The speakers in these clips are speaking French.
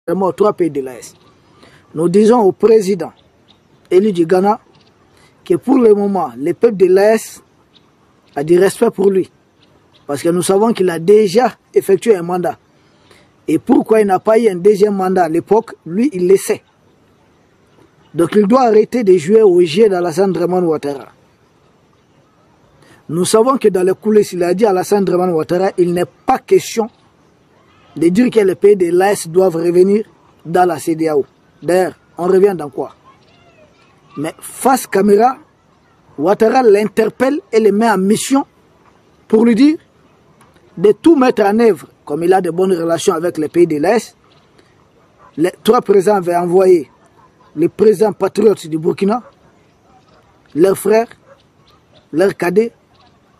aux 3 pays de l'AES. Nous disons au président élu du Ghana que pour le moment, le peuple de l'AES a du respect pour lui. Parce que nous savons qu'il a déjà effectué un mandat. Et pourquoi il n'a pas eu un deuxième mandat à l'époque, lui, il le sait. Donc il doit arrêter de jouer au jeu d'Alassane Dramane Ouattara. Nous savons que dans les coulisses, il a dit à Alassane Dramane Ouattara, il n'est pas question de dire que les pays de l'AES doivent revenir dans la CEDEAO. D'ailleurs, on revient dans quoi? Mais face caméra, Ouattara l'interpelle et le met en mission pour lui dire de tout mettre en œuvre, comme il a de bonnes relations avec les pays de l'Est. Les 3 présidents avaient envoyé le président patriote du Burkina, leur frère, leur cadet,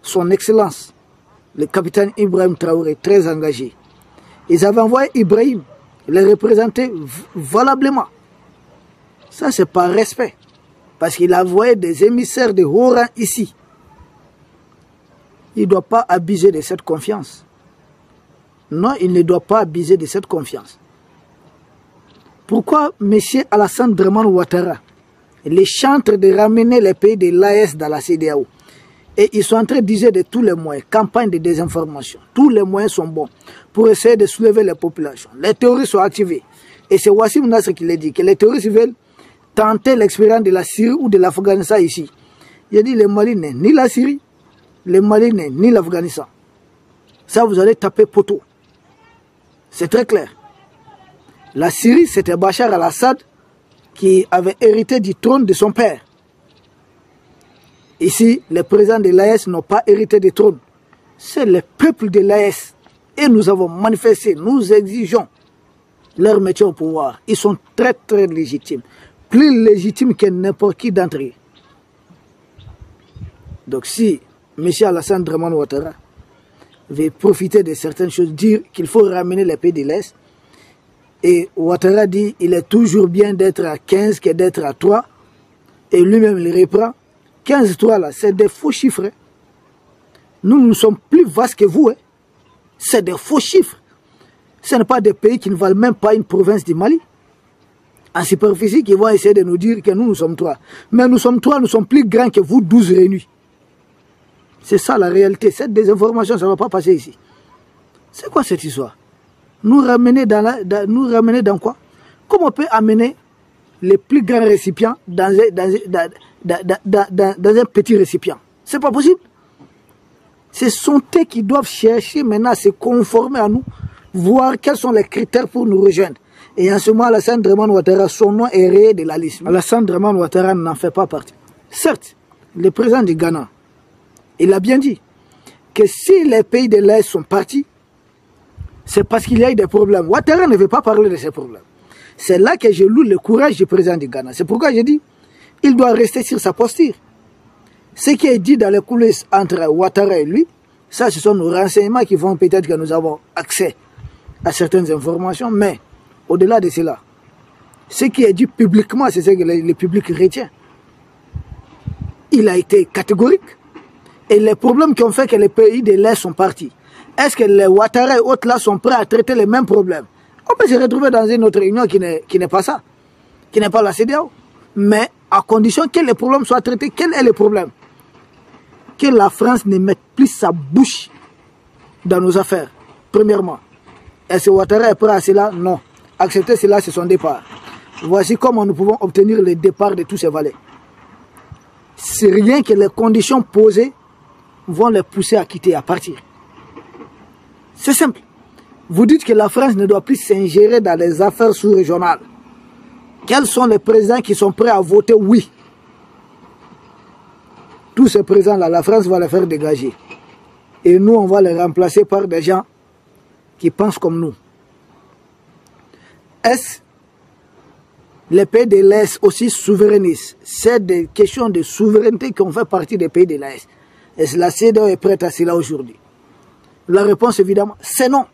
son excellence, le capitaine Ibrahim Traoré, très engagé. Ils avaient envoyé Ibrahim, les représenter valablement. Ça, c'est par respect. Parce qu'il a envoyé des émissaires de haut rang ici. Il ne doit pas abuser de cette confiance. Non, il ne doit pas abuser de cette confiance. Pourquoi M. Alassane Dramane Ouattara, les chantre de ramener les pays de l'AES dans la CEDEAO? Et ils sont en train d'user de tous les moyens, campagne de désinformation. Tous les moyens sont bons pour essayer de soulever les populations. Les terroristes sont activés. Et c'est Wassim Nasr qui l'a dit, que les terroristes veulent tenter l'expérience de la Syrie ou de l'Afghanistan ici. Il a dit le Mali n'est ni la Syrie, le Mali n'est ni l'Afghanistan. Ça, vous allez taper poteau. C'est très clair. La Syrie, c'était Bachar al-Assad qui avait hérité du trône de son père. Ici, les présidents de l'AES n'ont pas hérité du trône. C'est le peuple de l'AES. Et nous avons manifesté, nous exigeons leur maintien au pouvoir. Ils sont très très légitimes. Plus légitimes que n'importe qui d'entre eux. Donc si M. Alassane Dramane Ouattara veut profiter de certaines choses, dire qu'il faut ramener les pays de l'Est, et Ouattara dit il est toujours bien d'être à 15 que d'être à 3, et lui-même il reprend, 15-3 là, c'est des faux chiffres. Nous sommes plus vastes que vous. C'est des faux chiffres. Ce n'est pas des pays qui ne valent même pas une province du Mali. En superficie, qui vont essayer de nous dire que nous sommes 3. Mais nous sommes 3, nous sommes plus grands que vous 12 réunis. C'est ça la réalité. Cette désinformation, ça ne va pas passer ici. C'est quoi cette histoire? Nous ramener dans quoi? Comment on peut amener les plus grands récipients dans un petit récipient? C'est pas possible. Ce sont eux qui doivent chercher maintenant à se conformer à nous, voir quels sont les critères pour nous rejoindre. Et en ce moment, Alassane Dramane Ouattara, son nom est rayé de la liste. Alassane Dramane Ouattara n'en fait pas partie. Certes, le président du Ghana, il a bien dit que si les pays de l'Est sont partis, c'est parce qu'il y a eu des problèmes. Ouattara ne veut pas parler de ces problèmes. C'est là que je loue le courage du président du Ghana. C'est pourquoi je dis il doit rester sur sa posture. Ce qui est dit dans les coulisses entre Ouattara et lui, ça ce sont nos renseignements qui font peut-être que nous avons accès à certaines informations, mais au-delà de cela, ce qui est dit publiquement, c'est ce que le public retient. Il a été catégorique. Et les problèmes qui ont fait que les pays de l'Est sont partis, est-ce que les Ouattara et autres là sont prêts à traiter les mêmes problèmes? On peut se retrouver dans une autre réunion qui n'est pas ça, qui n'est pas la CEDEAO. Mais à condition que les problèmes soient traités. Quel est le problème? Que la France ne mette plus sa bouche dans nos affaires, premièrement. Est-ce que Ouattara est prêt à cela? Non. Accepter cela, c'est son départ. Voici comment nous pouvons obtenir le départ de tous ces valets. C'est rien que les conditions posées vont les pousser à quitter, à partir. C'est simple. Vous dites que la France ne doit plus s'ingérer dans les affaires sous-régionales. Quels sont les présidents qui sont prêts à voter oui? Tous ces présidents-là, la France va les faire dégager. Et nous, on va les remplacer par des gens qui pensent comme nous. Est-ce les pays de l'Est aussi souverainistes? C'est des questions de souveraineté qui ont fait partie des pays de l'Est. Est-ce que la CEDEAO est prête à cela aujourd'hui? La réponse, évidemment, c'est non.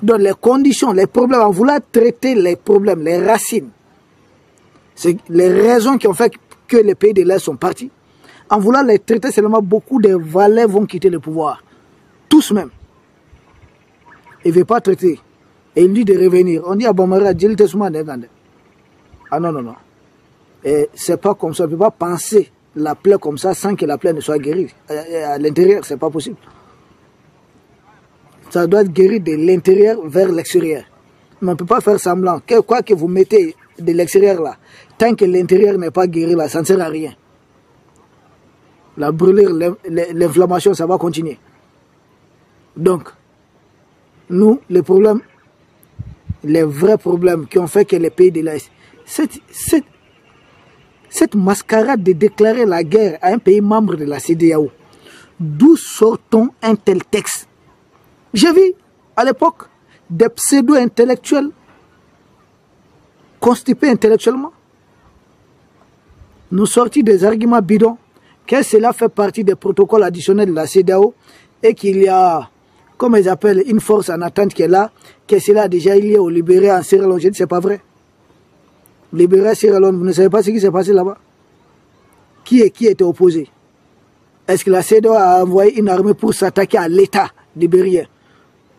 Donc les conditions, les problèmes, en vouloir traiter les problèmes, les racines, c'est les raisons qui ont fait que les pays de l'Est sont partis. En vouloir les traiter seulement, beaucoup de valets vont quitter le pouvoir. Tous même. Ils ne veulent pas traiter Et il dit de revenir. On dit à Bamara, Djel Tessouma Negande. Ah non, non, non. Et c'est pas comme ça. On ne peut pas penser la plaie comme ça sans que la plaie ne soit guérie. À l'intérieur, c'est pas possible. Ça doit être guéri de l'intérieur vers l'extérieur. Mais on ne peut pas faire semblant. Quoi que vous mettez de l'extérieur là, tant que l'intérieur n'est pas guéri là, ça ne sert à rien. La brûlure, l'inflammation, ça va continuer. Donc, nous, les problèmes, les vrais problèmes qui ont fait que les pays de l'Est, cette mascarade de déclarer la guerre à un pays membre de la CEDEAO, d'où sort-on un tel texte? J'ai vu à l'époque des pseudo-intellectuels constipés intellectuellement nous sortir des arguments bidons que cela fait partie des protocoles additionnels de la CEDEAO et qu'il y a, comme ils appellent, une force en attente qui est là, que cela a déjà lié au libéré en Sierra Leone. Je dis, c'est pas vrai. Libéré en Sierra Leone, vous ne savez pas ce qui s'est passé là-bas? Qui était opposé? Est-ce que la CEDEAO a envoyé une armée pour s'attaquer à l'État libérien?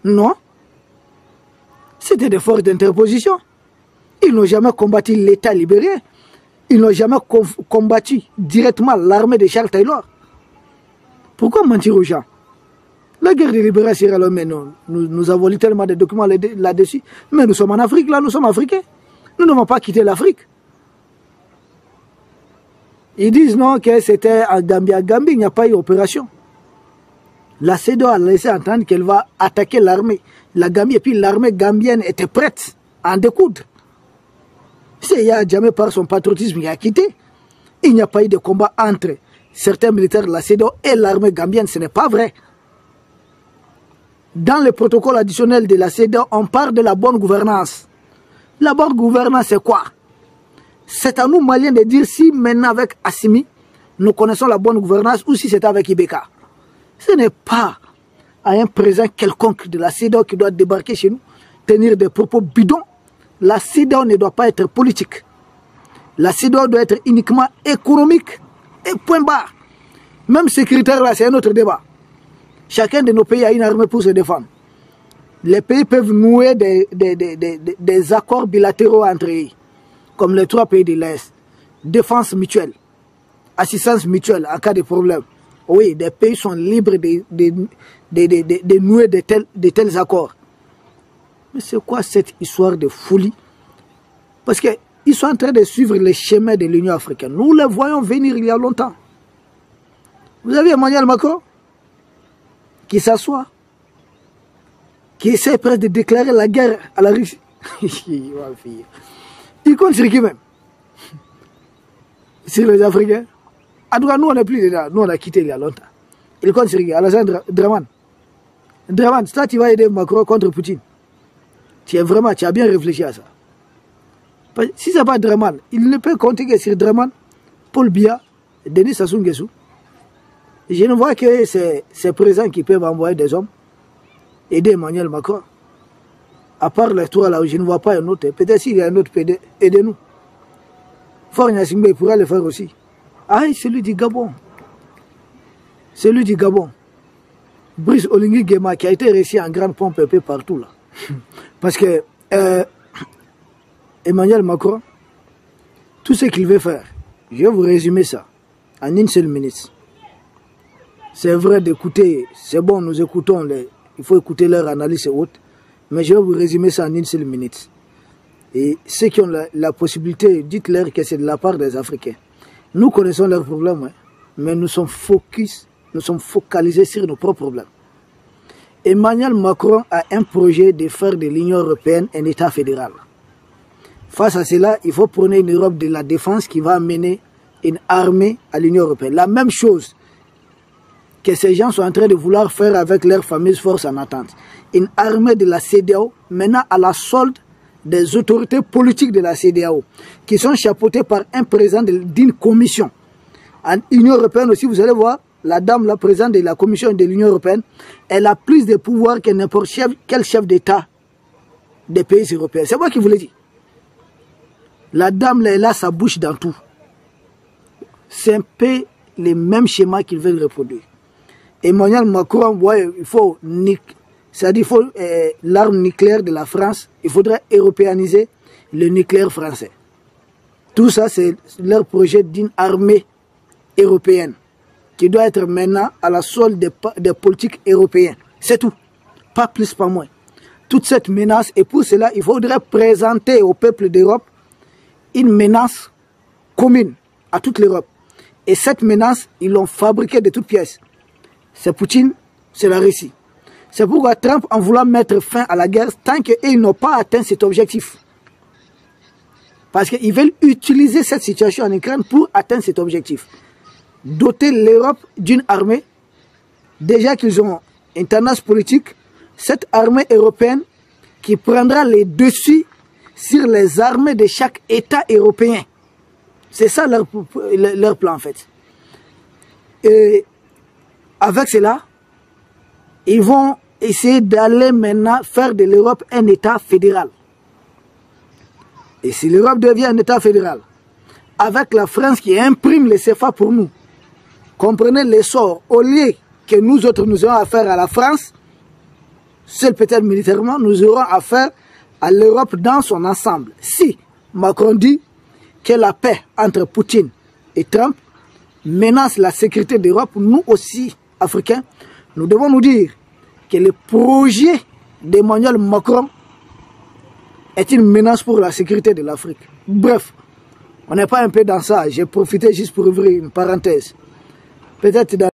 Non. C'était des forces d'interposition. Ils n'ont jamais combattu l'État libérien. Ils n'ont jamais combattu directement l'armée de Charles Taylor. Pourquoi mentir aux gens? La guerre de libération Sierra Leone, nous avons lu tellement de documents là-dessus. Mais nous sommes en Afrique, là, nous sommes africains. Nous n'avons pas quitté l'Afrique. Ils disent non, que c'était à Gambie. À Gambie, il n'y a pas eu d'opération. La CEDEAO a laissé entendre qu'elle va attaquer l'armée. La Gambie, et puis l'armée gambienne était prête à en découdre. C'est Yahya Jammeh par son patriotisme qui a quitté. Il n'y a pas eu de combat entre certains militaires de la CEDEAO et l'armée gambienne. Ce n'est pas vrai. Dans le protocole additionnel de la CEDEAO, on parle de la bonne gouvernance. La bonne gouvernance, c'est quoi? C'est à nous, Maliens, de dire si maintenant avec Assimi, nous connaissons la bonne gouvernance ou si c'est avec Ibeka. Ce n'est pas à un président quelconque de la CEDEAO qui doit débarquer chez nous, tenir des propos bidons. La CEDEAO ne doit pas être politique. La CEDEAO doit être uniquement économique et point barre. Même sécuritaire, là, c'est un autre débat. Chacun de nos pays a une armée pour se défendre. Les pays peuvent nouer des accords bilatéraux entre eux, comme les 3 pays de l'Est. Défense mutuelle, assistance mutuelle en cas de problème. Oui, des pays sont libres de nouer de tels accords. Mais c'est quoi cette histoire de folie? Parce qu'ils sont en train de suivre les chemins de l'Union africaine. Nous les voyons venir il y a longtemps. Vous avez Emmanuel Macron qui s'assoit, qui essaie presque de déclarer la guerre à la Russie. Il compte sur qui même? Sur les Africains. En tout cas, nous on n'est plus dedans. Nous on a quitté il y a longtemps. Il compte sur qui? Alassane Draman. Draman, toi tu vas aider Macron contre Poutine. Tu as bien réfléchi à ça. Si ce n'est pas Draman, il ne peut compter que sur Draman, Paul Biya, Denis Sassou Nguesso. Je ne vois que ces présents qui peuvent envoyer des hommes aider Emmanuel Macron. À part les 3 là, je ne vois pas un autre. Peut-être s'il y a un autre, aidez-nous. Fort Gnassingbé, il pourra le faire aussi. Ah, celui du Gabon. Celui du Gabon. Brice Oligui Nguema qui a été réussi en grande pompe un peu partout là. Parce que Emmanuel Macron, tout ce qu'il veut faire, je vais vous résumer ça en une seule minute. C'est vrai d'écouter, c'est bon, nous écoutons, il faut écouter leur analyse et autres, mais je vais vous résumer ça en une seule minute. Et ceux qui ont la possibilité, dites-leur que c'est de la part des Africains. Nous connaissons leurs problèmes, hein, mais nous sommes focalisés sur nos propres problèmes. Emmanuel Macron a un projet de faire de l'Union européenne un État fédéral. Face à cela, il faut prôner une Europe de la défense qui va amener une armée à l'Union européenne. La même chose que ces gens sont en train de vouloir faire avec leurs fameuses forces en attente. Une armée de la CEDEAO, maintenant à la solde des autorités politiques de la CEDEAO, qui sont chapeautées par un président d'une commission. En Union européenne aussi, vous allez voir, la dame, la présidente de la commission de l'Union européenne, elle a plus de pouvoir que n'importe quel chef d'État des pays européens. C'est moi qui vous l'ai dit. La dame, là, elle a sa bouche dans tout. C'est un peu les mêmes schémas qu'ils veulent reproduire. Emmanuel Macron, ouais, il faut C'est-à-dire l'arme nucléaire de la France, il faudrait européaniser le nucléaire français. Tout ça, c'est leur projet d'une armée européenne qui doit être maintenant à la solde des politiques européennes. C'est tout. Pas plus, pas moins. Toute cette menace, et pour cela, il faudrait présenter au peuple d'Europe une menace commune à toute l'Europe. Et cette menace, ils l'ont fabriquée de toutes pièces. C'est Poutine, c'est la Russie. C'est pourquoi Trump, en voulant mettre fin à la guerre, tant qu'ils n'ont pas atteint cet objectif. Parce qu'ils veulent utiliser cette situation en Ukraine pour atteindre cet objectif. Doter l'Europe d'une armée, déjà qu'ils ont une tendance politique, cette armée européenne qui prendra les dessus sur les armées de chaque État européen. C'est ça leur plan en fait. Et avec cela, ils vont essayer d'aller maintenant faire de l'Europe un État fédéral. Et si l'Europe devient un État fédéral, avec la France qui imprime les CFA pour nous, comprenez l'essor, au lieu que nous autres nous aurons affaire à la France, seul peut-être militairement, nous aurons affaire à l'Europe dans son ensemble. Si Macron dit que la paix entre Poutine et Trump menace la sécurité d'Europe, nous aussi, Africains, nous devons nous dire que le projet d'Emmanuel Macron est une menace pour la sécurité de l'Afrique. Bref, on n'est pas un peu dans ça. J'ai profité juste pour ouvrir une parenthèse. Peut-être dans